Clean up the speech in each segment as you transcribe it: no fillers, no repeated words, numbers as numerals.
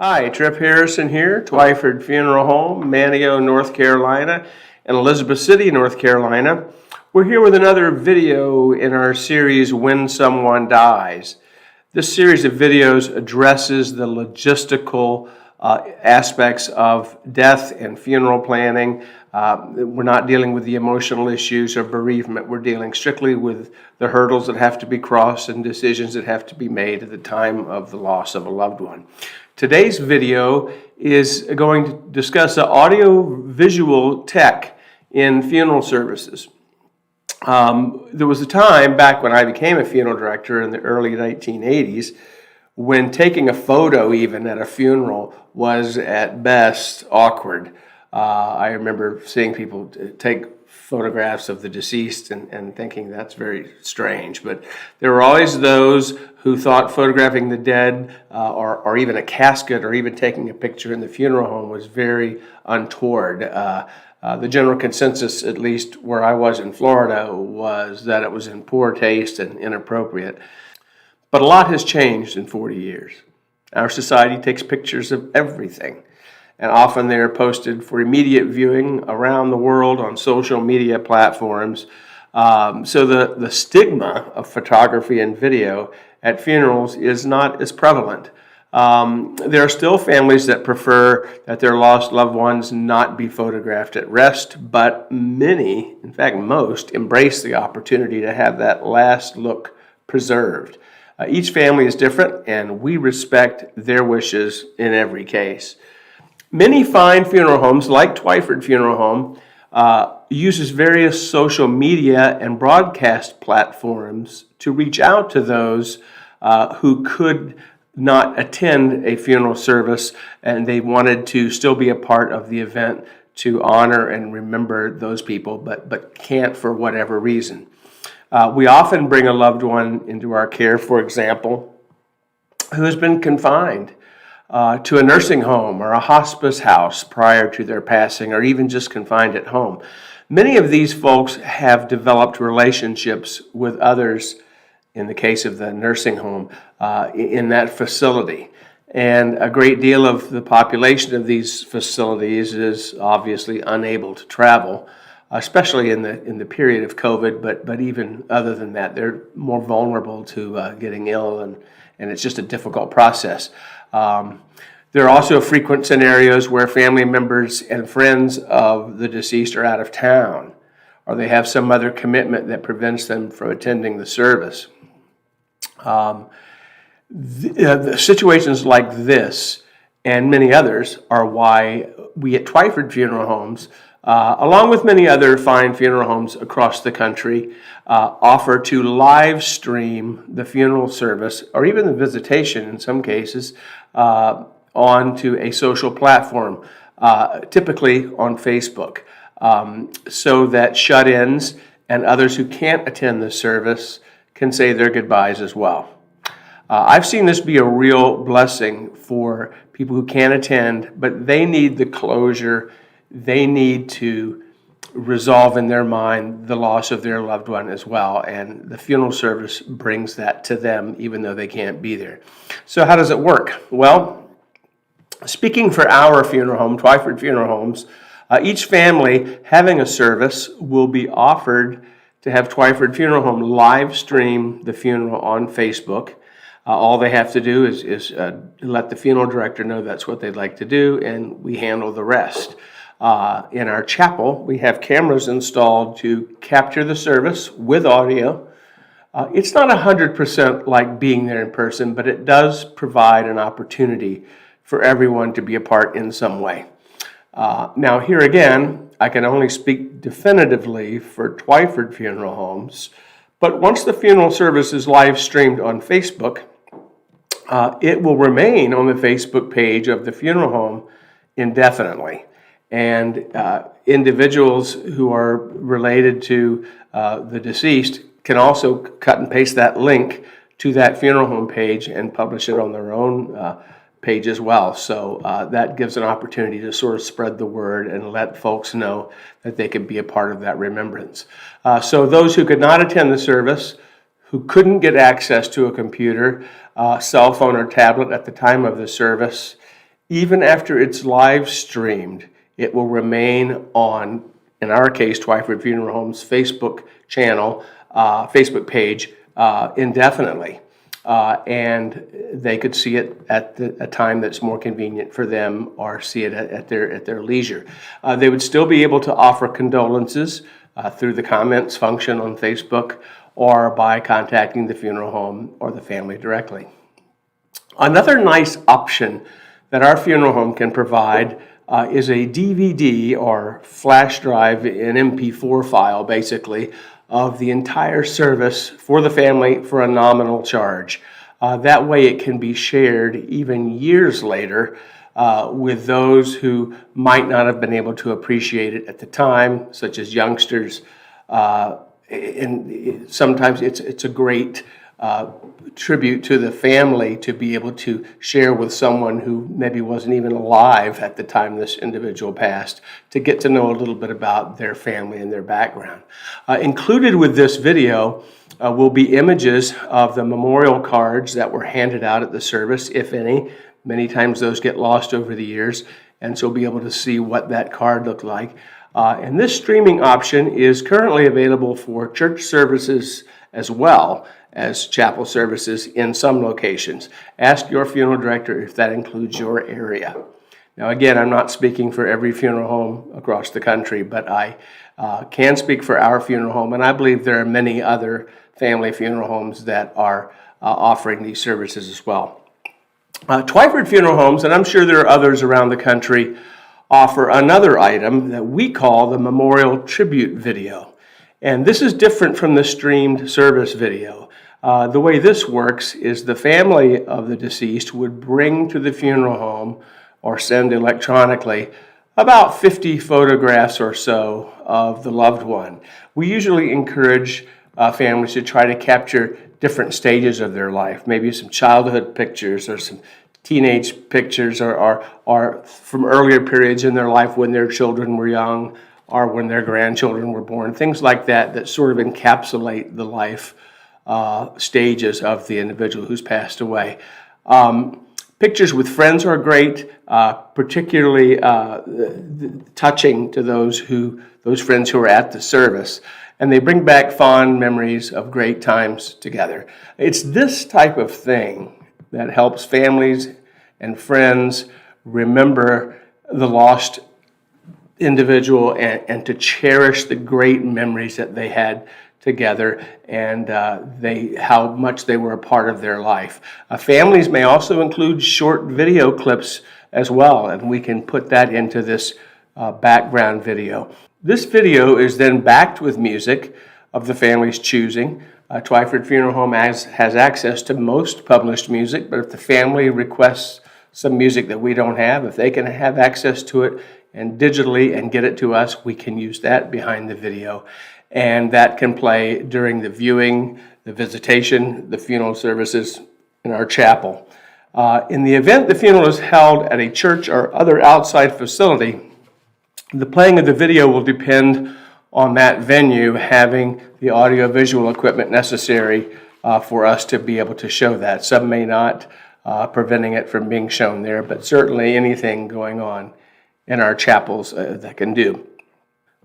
Hi, Tripp Harrison here, Twiford Funeral Home, Manteo, North Carolina, and Elizabeth City, North Carolina. We're here with another video in our series, When Someone Dies. This series of videos addresses the logistical aspects of death and funeral planning. We're not dealing with the emotional issues of bereavement. We're dealing strictly with the hurdles that have to be crossed and decisions that have to be made at the time of the loss of a loved one. Today's video is going to discuss the audio-visual tech in funeral services. There was a time back when I became a funeral director in the early 1980s when taking a photo even at a funeral was at best awkward. I remember seeing people take photographs of the deceased and thinking that's very strange. But there were always those who thought photographing the dead or even a casket or even taking a picture in the funeral home was very untoward. The general consensus, at least where I was in Florida, was that it was in poor taste and inappropriate. But a lot has changed in 40 years. Our society takes pictures of everything, and often they are posted for immediate viewing around the world on social media platforms. So the stigma of photography and video at funerals is not as prevalent. There are still families that prefer that their lost loved ones not be photographed at rest, but many, in fact most, embrace the opportunity to have that last look preserved. Each family is different, and we respect their wishes in every case. Many fine funeral homes, like Twiford Funeral Home, uses various social media and broadcast platforms to reach out to those who could not attend a funeral service and they wanted to still be a part of the event to honor and remember those people, but can't for whatever reason. We often bring a loved one into our care, for example, who has been confined to a nursing home or a hospice house prior to their passing, or even just confined at home. Many of these folks have developed relationships with others, in the case of the nursing home, in that facility. And a great deal of the population of these facilities is obviously unable to travel, especially in the period of COVID, but even other than that, they're more vulnerable to getting ill, and it's just a difficult process. There are also frequent scenarios where family members and friends of the deceased are out of town, or they have some other commitment that prevents them from attending the service. The situations like this and many others are why we at Twiford Funeral Homes, along with many other fine funeral homes across the country, offer to live stream the funeral service, or even the visitation in some cases, onto a social platform, typically on Facebook, so that shut-ins and others who can't attend the service can say their goodbyes as well. I've seen this be a real blessing for people who can't attend, but they need the closure. They need to resolve in their mind the loss of their loved one as well, and the funeral service brings that to them even though they can't be there. So how does it work? Well, speaking for our funeral home, Twiford Funeral Homes, each family having a service will be offered to have Twiford Funeral Home live stream the funeral on Facebook. All they have to do is let the funeral director know that's what they'd like to do, and we handle the rest. In our chapel, we have cameras installed to capture the service with audio. It's not 100% like being there in person, but it does provide an opportunity for everyone to be a part in some way. Now, here again, I can only speak definitively for Twiford Funeral Homes, but once the funeral service is live streamed on Facebook, it will remain on the Facebook page of the funeral home indefinitely. And individuals who are related to the deceased can also cut and paste that link to that funeral home page and publish it on their own page as well. So that gives an opportunity to sort of spread the word and let folks know that they can be a part of that remembrance. So those who could not attend the service, who couldn't get access to a computer, cell phone, or tablet at the time of the service, Even after it's live streamed, it will remain on, in our case, Twiford Funeral Homes Facebook channel, Facebook page, indefinitely. And they could see it at a time that's more convenient for them, or see it at their leisure. They would still be able to offer condolences through the comments function on Facebook, or by contacting the funeral home or the family directly. Another nice option that our funeral home can provide is a DVD or flash drive, an MP4 file basically, of the entire service for the family for a nominal charge. That way it can be shared even years later with those who might not have been able to appreciate it at the time, such as youngsters. And sometimes it's a great tribute to the family to be able to share with someone who maybe wasn't even alive at the time this individual passed, to get to know a little bit about their family and their background. Included with this video will be images of the memorial cards that were handed out at the service, if any. Many times those get lost over the years, and so be able to see what that card looked like. And this streaming option is currently available for church services as well as chapel services in some locations. Ask your funeral director if that includes your area. Now again, I'm not speaking for every funeral home across the country, but I can speak for our funeral home, and I believe there are many other family funeral homes that are offering these services as well. Twiford Funeral Homes, and I'm sure there are others around the country, offer another item that we call the Memorial Tribute Video. And this is different from the streamed service video. The way this works is the family of the deceased would bring to the funeral home or send electronically about 50 photographs or so of the loved one. We usually encourage families to try to capture different stages of their life, maybe some childhood pictures or some teenage pictures, or from earlier periods in their life when their children were young or when their grandchildren were born, things like that that sort of encapsulate the life stages of the individual who's passed away. Pictures with friends are great, particularly touching to those friends who are at the service, and they bring back fond memories of great times together. It's this type of thing that helps families and friends remember the lost individual and to cherish the great memories that they had together, and how much they were a part of their life. Families may also include short video clips as well, and we can put that into this background video. This video is then backed with music of the family's choosing. Twiford Funeral Home has access to most published music, but if the family requests some music that we don't have, if they can have access to it and digitally and get it to us, we can use that behind the video. And that can play during the viewing, the visitation, the funeral services in our chapel. In the event the funeral is held at a church or other outside facility, the playing of the video will depend on that venue having the audio-visual equipment necessary for us to be able to show that. Some may not, preventing it from being shown there, but certainly anything going on in our chapels that can do.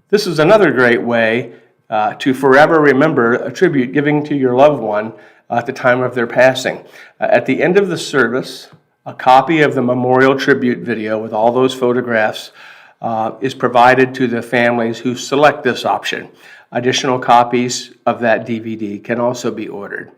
This is another great way to forever remember a tribute giving to your loved one at the time of their passing. At the end of the service, a copy of the memorial tribute video with all those photographs is provided to the families who select this option. Additional copies of that DVD can also be ordered.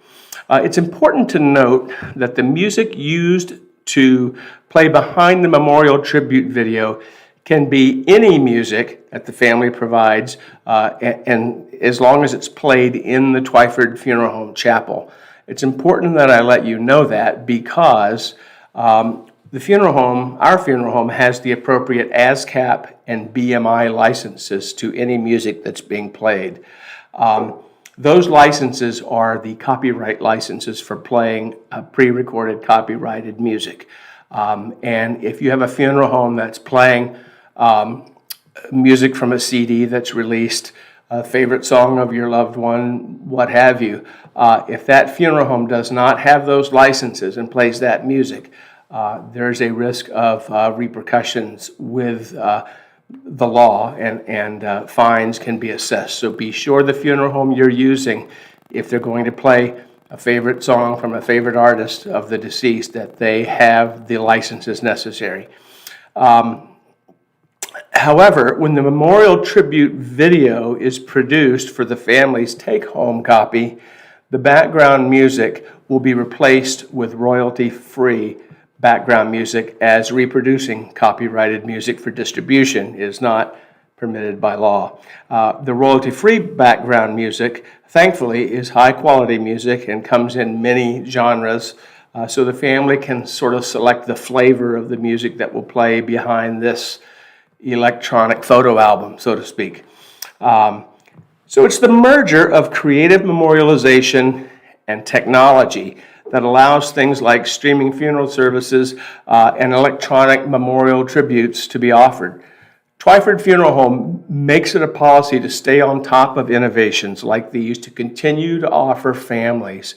It's important to note that the music used to play behind the memorial tribute video can be any music that the family provides, and as long as it's played in the Twiford Funeral Home chapel. It's important that I let you know that because the funeral home, our funeral home, has the appropriate ASCAP and BMI licenses to any music that's being played. Those licenses are the copyright licenses for playing pre-recorded copyrighted music. And if you have a funeral home that's playing music from a CD that's released, a favorite song of your loved one, what have you, if that funeral home does not have those licenses and plays that music, there's a risk of repercussions with the law, and fines can be assessed. So be sure the funeral home you're using, if they're going to play a favorite song from a favorite artist of the deceased, that they have the licenses necessary. However, when the memorial tribute video is produced for the family's take-home copy, the background music will be replaced with royalty-free background music, as reproducing copyrighted music for distribution is not permitted by law. The royalty-free background music, thankfully, is high-quality music and comes in many genres, so the family can sort of select the flavor of the music that will play behind this electronic photo album, so to speak. So it's the merger of creative memorialization and technology that allows things like streaming funeral services and electronic memorial tributes to be offered. Twiford Funeral Home makes it a policy to stay on top of innovations like these, to continue to offer families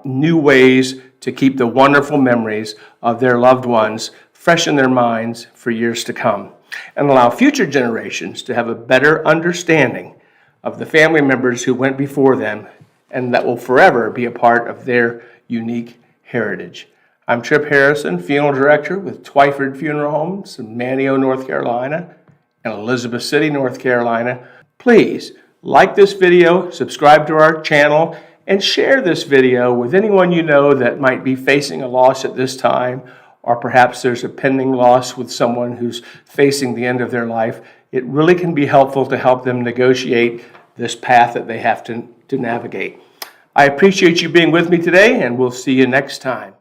new ways to keep the wonderful memories of their loved ones fresh in their minds for years to come, and allow future generations to have a better understanding of the family members who went before them and that will forever be a part of their unique heritage. I'm Tripp Harrison, Funeral Director with Twiford Funeral Homes in Manteo, North Carolina, and Elizabeth City, North Carolina. Please like this video, subscribe to our channel, and share this video with anyone you know that might be facing a loss at this time, or perhaps there's a pending loss with someone who's facing the end of their life. It really can be helpful to help them negotiate this path that they have to navigate. I appreciate you being with me today, and we'll see you next time.